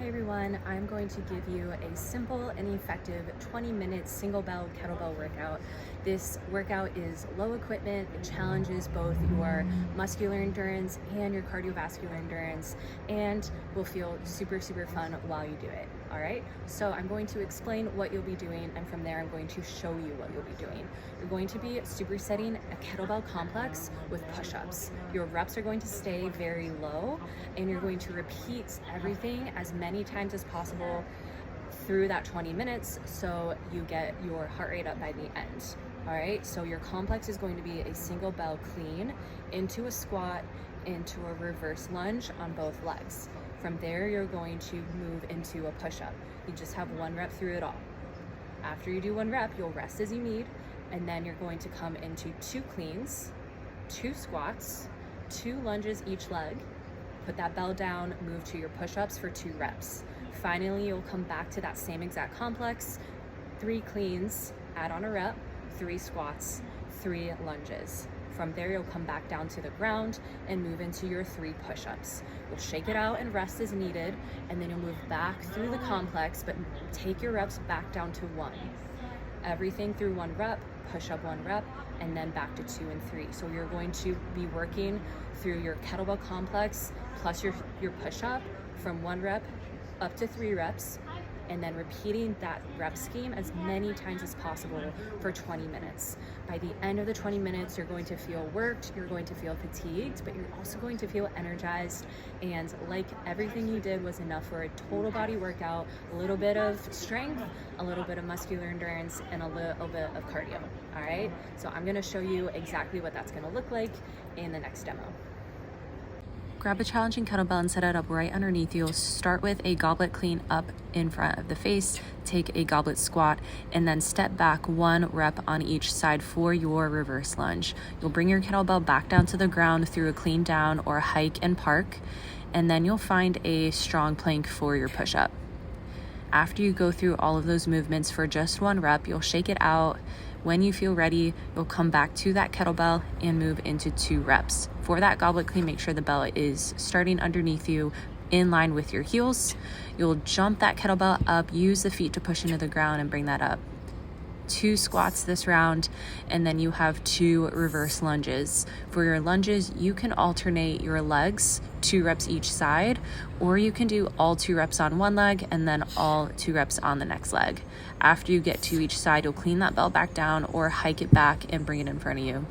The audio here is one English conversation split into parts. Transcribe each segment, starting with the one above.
Hey everyone, I'm going to give you a simple and effective 20-minute single bell kettlebell workout. This workout is low equipment. It challenges both your muscular endurance and your cardiovascular endurance, and will feel super fun while you do it. All right, so I'm going to explain what you'll be doing, and from there I'm going to show you what you'll be doing. You're going to be supersetting a kettlebell complex with push-ups. Your reps are going to stay very low, and you're going to repeat everything as many times as possible through that 20 minutes so you get your heart rate up by the end. All right, so your complex is going to be a single bell clean into a squat, into a reverse lunge on both legs. From there, you're going to move into a push-up. You just have one rep through it all. After you do one rep, you'll rest as you need, and then you're going to come into 2 cleans, 2 squats, 2 lunges each leg. Put that bell down, move to your push-ups for 2 reps. Finally, you'll come back to that same exact complex, 3 cleans, add on a rep, 3 squats, 3 lunges. From there, you'll come back down to the ground and move into your 3 push-ups. You'll shake it out and rest as needed, and then you'll move back through the complex, but take your reps back down to 1. Everything through 1 rep, push up 1 rep, and then back to 2 and 3. So you're going to be working through your kettlebell complex plus your push-up from 1 rep up to 3 reps, and then repeating that rep scheme as many times as possible for 20 minutes. By the end of the 20 minutes, you're going to feel worked, you're going to feel fatigued, but you're also going to feel energized, and like everything you did was enough for a total body workout, a little bit of strength, a little bit of muscular endurance, and a little bit of cardio, all right? So I'm gonna show you exactly what that's gonna look like in the next demo. Grab a challenging kettlebell and set it up right underneath you. Start with a goblet clean up in front of the face, take a goblet squat, and then step back 1 rep on each side for your reverse lunge. You'll bring your kettlebell back down to the ground through a clean down or hike and park, and then you'll find a strong plank for your push-up. After you go through all of those movements for just 1 rep, you'll shake it out. When you feel ready, you'll come back to that kettlebell and move into 2 reps. For that goblet clean, make sure the bell is starting underneath you in line with your heels. You'll jump that kettlebell up, use the feet to push into the ground and bring that up. 2 squats this round, and then you have 2 reverse lunges. For your lunges, you can alternate your legs, 2 reps each side, or you can do all 2 reps on one leg and then all 2 reps on the next leg. After you get to each side, you'll clean that bell back down or hike it back and bring it in front of you.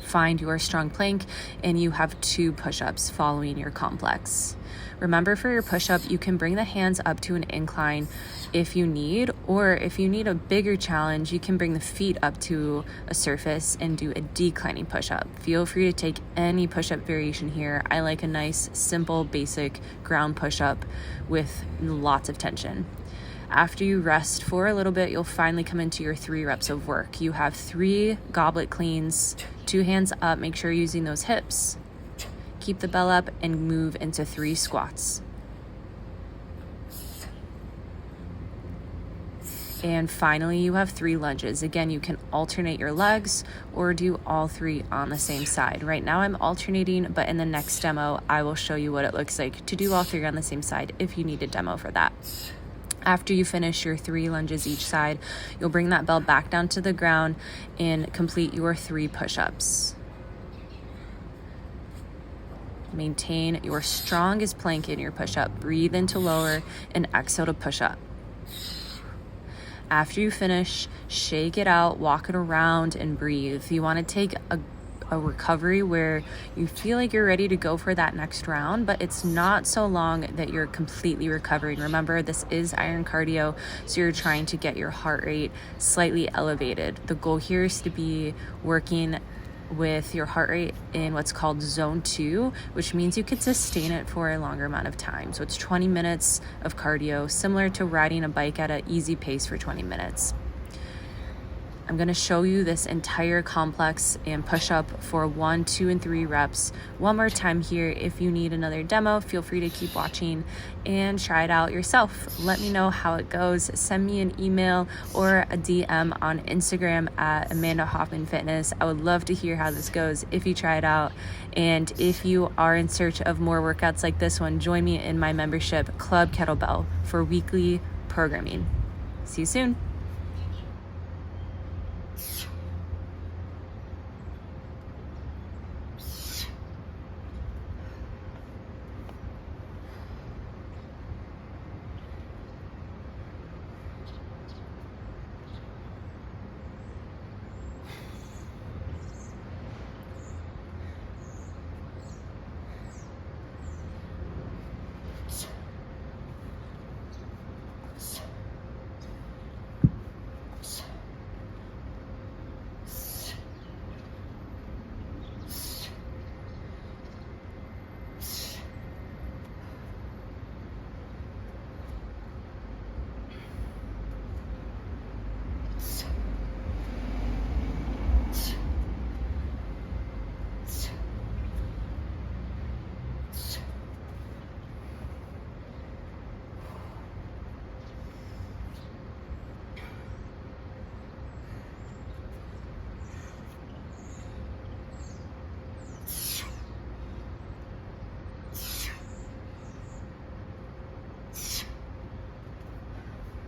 Find your strong plank, and you have 2 push-ups following your complex. Remember, for your push-up, you can bring the hands up to an incline if you need, or if you need a bigger challenge, you can bring the feet up to a surface and do a declining push-up. Feel free to take any push-up variation here. I like a nice, simple, basic ground push-up with lots of tension. After you rest for a little bit, you'll finally come into your 3 reps of work. You have 3 goblet cleans, 2 hands up, make sure you're using those hips. Keep the bell up and move into 3 squats. And finally, you have 3 lunges. Again, you can alternate your legs or do all 3 on the same side. Right now I'm alternating, but in the next demo, I will show you what it looks like to do all 3 on the same side if you need a demo for that. After you finish your 3 lunges each side, you'll bring that bell back down to the ground and complete your 3 push-ups. Maintain your strongest plank in your push-up. Breathe in to lower and exhale to push up. After you finish, shake it out, walk it around, and breathe. You want to take a recovery where you feel like you're ready to go for that next round, but it's not so long that you're completely recovering. Remember, this is iron cardio, so you're trying to get your heart rate slightly elevated. The goal here is to be working with your heart rate in what's called zone 2, which means you could sustain it for a longer amount of time. So it's 20 minutes of cardio, similar to riding a bike at an easy pace for 20 minutes. I'm gonna show you this entire complex and push up for 1, 2, and 3 reps one more time here. If you need another demo, feel free to keep watching and try it out yourself. Let me know how it goes. Send me an email or a DM on Instagram at Amanda Hoffman Fitness. I would love to hear how this goes if you try it out. And if you are in search of more workouts like this one, join me in my membership, Club Kettlebell, for weekly programming. See you soon.